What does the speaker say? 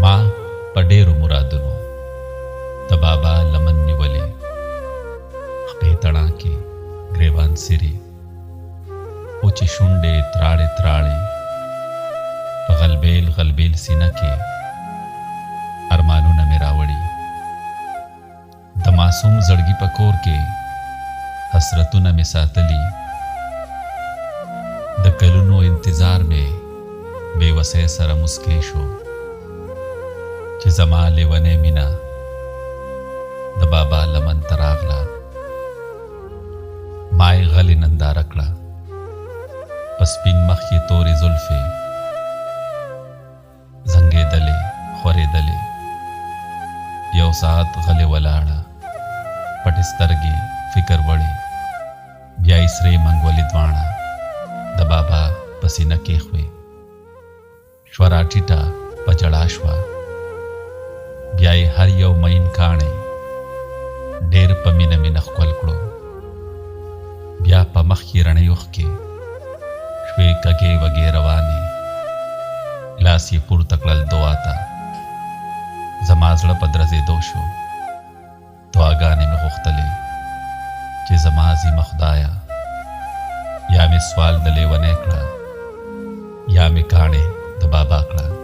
ما په ډېرو مرادونو د بابا لمن نیولې خپې تڼاکې ګریوان سرې اوچې شونډې تراړې تراړې په غلبېل غلبېل سینه کې ارمانونه مې راوړي د معصوم زړګي په کور کې حسرتونه مې ساتلي د کلونو انتظار مې بې وسۍ سره مسکی شو چې زما لیونۍ مینه د بابا لمن ته راغله ما یې غلې ننداره کړه په سپین مخ یې تورې زلفې زنګېدلې خورېدلې یو ساعت غلې ولاړه پټې سترګې فکر وړې بیا یې سرې منګولې دواړه د بابا په سینه کېښوې شوه راټیټه په ژړا شوه بیا یې هر یو مین کاڼی ډېر په مینه مینه ښکل کړو بیا په مخ کې رڼې اوښکې شوې کږې وږې روانې لاس یې پورته کړل دعا ته زما زړه په درزېدو شو دعاګانې مې غوښتلې چې زما عظیمه خدایه یا مې سوال د لیونی کړه یا مې کاڼې د بابا کړه